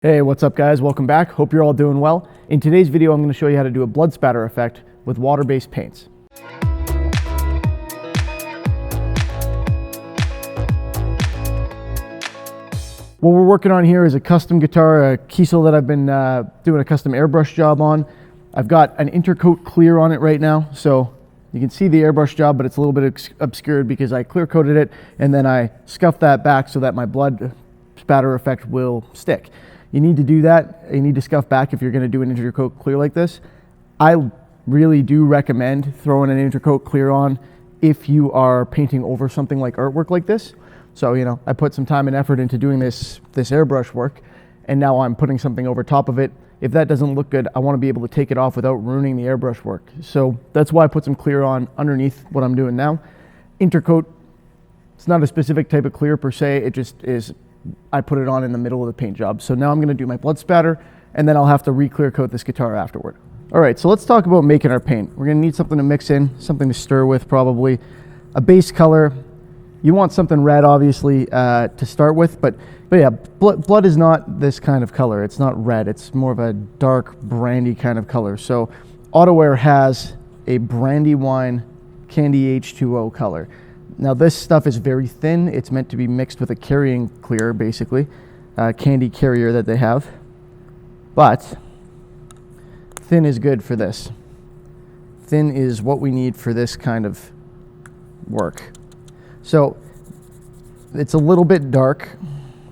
Hey, what's up guys? Welcome back. Hope you're all doing well. In today's video, I'm going to show you how to do a blood spatter effect with water-based paints. What we're working on here is a custom guitar, a Kiesel that I've been doing a custom airbrush job on. I've got an intercoat clear on it right now, so you can see the airbrush job, but it's a little bit obscured because I clear coated it and then I scuffed that back so that my blood spatter effect will stick. You need to do that. You need to scuff back if you're going to do an intercoat clear like this. I really do recommend throwing an intercoat clear on if you are painting over something like artwork like this. So, you know, I put some time and effort into doing this airbrush work, and now I'm putting something over top of it. If that doesn't look good, I want to be able to take it off without ruining the airbrush work. So that's why I put some clear on underneath what I'm doing now. Intercoat, it's not a specific type of clear per se, it just is, I put it on in the middle of the paint job. So now I'm going to do my blood spatter, and then I'll have to re-clear coat this guitar afterward. All right, so let's talk about making our paint. We're going to need something to mix in, something to stir with probably. A base color. You want something red, obviously, to start with, but yeah, blood is not this kind of color. It's not red. It's more of a dark brandy kind of color. So Autowear has a Brandywine Candy H2O color. Now this stuff is very thin. It's meant to be mixed with a carrying clear, basically, candy carrier that they have. But thin is good for this. Thin is what we need for this kind of work. So it's a little bit dark.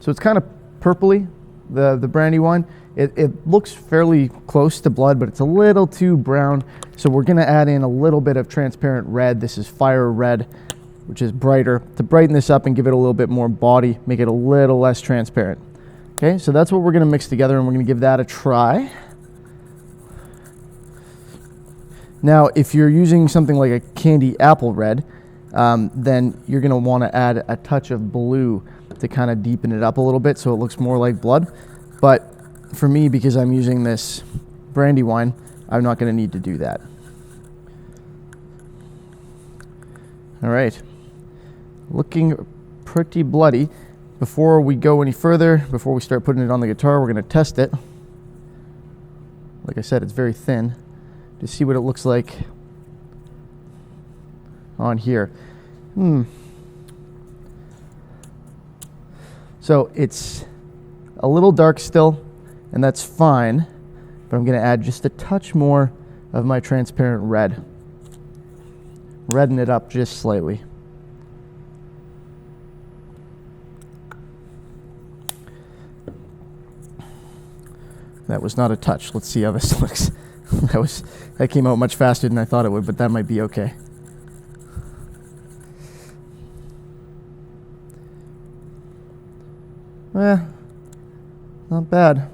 So it's kind of purpley, the Brandywine. It looks fairly close to blood, but it's a little too brown. So we're gonna add in a little bit of transparent red. This is fire red, which is brighter, to brighten this up and give it a little bit more body, make it a little less transparent. Okay, so that's what we're gonna mix together, and we're gonna give that a try. Now, if you're using something like a candy apple red, then you're gonna wanna add a touch of blue to kind of deepen it up a little bit so it looks more like blood. But for me, because I'm using this Brandywine, I'm not gonna need to do that. All right. Looking pretty bloody. Before we go any further, before we start putting it on the guitar, we're going to test it. Like I said, it's very thin. To see what it looks like on here. So it's a little dark still, and that's fine, but I'm going to add just a touch more of my transparent red. Redden it up just slightly. That was not a touch. Let's see how this looks. That came out much faster than I thought it would, but that might be okay. Not bad.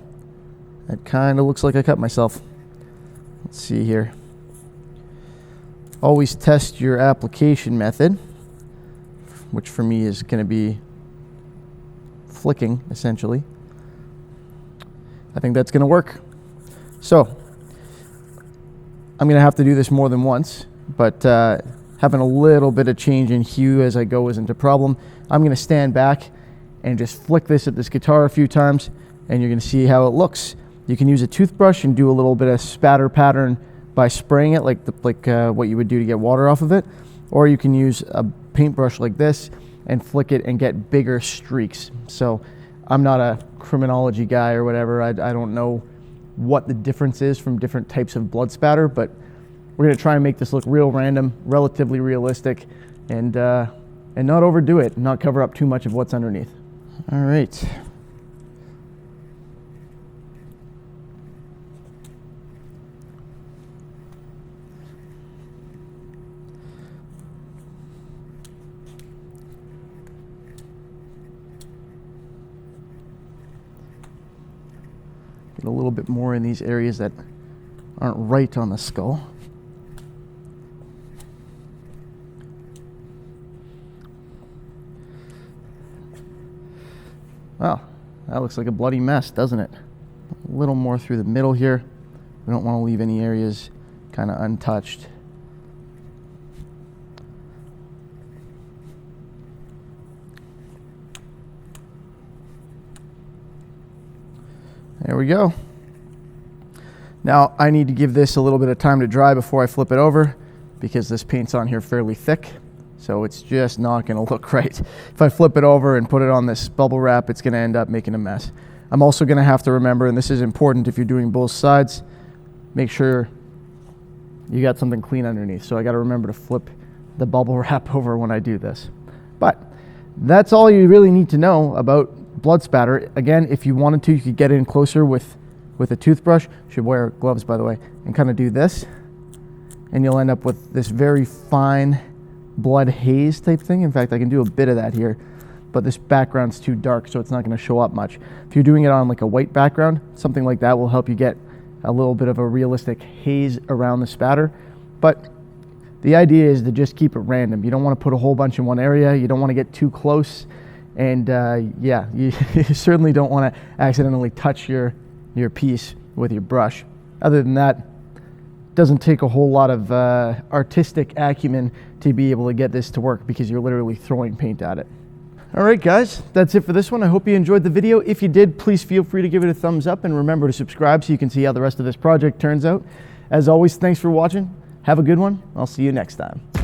It kind of looks like I cut myself. Let's see here. Always test your application method, which for me is going to be flicking, essentially. I think that's going to work. So I'm going to have to do this more than once, but having a little bit of change in hue as I go isn't a problem. I'm going to stand back and just flick this at this guitar a few times, and you're going to see how it looks. You can use a toothbrush and do a little bit of spatter pattern by spraying it like what you would do to get water off of it, or you can use a paintbrush like this and flick it and get bigger streaks. So I'm not a criminology guy or whatever. I don't know what the difference is from different types of blood spatter, but we're gonna try and make this look real random, relatively realistic, and not overdo it, not cover up too much of what's underneath. All right. Get a little bit more in these areas that aren't right on the skull. Well, that looks like a bloody mess, doesn't it? A little more through the middle here. We don't want to leave any areas kind of untouched. There we go. Now I need to give this a little bit of time to dry before I flip it over, because this paint's on here fairly thick, so it's just not going to look right. If I flip it over and put it on this bubble wrap, it's going to end up making a mess. I'm also going to have to remember, and this is important if you're doing both sides, make sure you got something clean underneath. So I got to remember to flip the bubble wrap over when I do this. But that's all you really need to know about blood spatter. Again, if you wanted to, you could get in closer with a toothbrush. You should wear gloves, by the way, and kind of do this, and you'll end up with this very fine blood haze type thing. In fact, I can do a bit of that here, but this background's too dark, so it's not going to show up much. If you're doing it on like a white background, something like that will help you get a little bit of a realistic haze around the spatter. But the idea is to just keep it random. You don't want to put a whole bunch in one area. You don't want to get too close. And yeah, you certainly don't want to accidentally touch your piece with your brush. Other than that, it doesn't take a whole lot of artistic acumen to be able to get this to work, because you're literally throwing paint at it. All right, guys, that's it for this one. I hope you enjoyed the video. If you did, please feel free to give it a thumbs up, and remember to subscribe so you can see how the rest of this project turns out. As always, thanks for watching. Have a good one. I'll see you next time.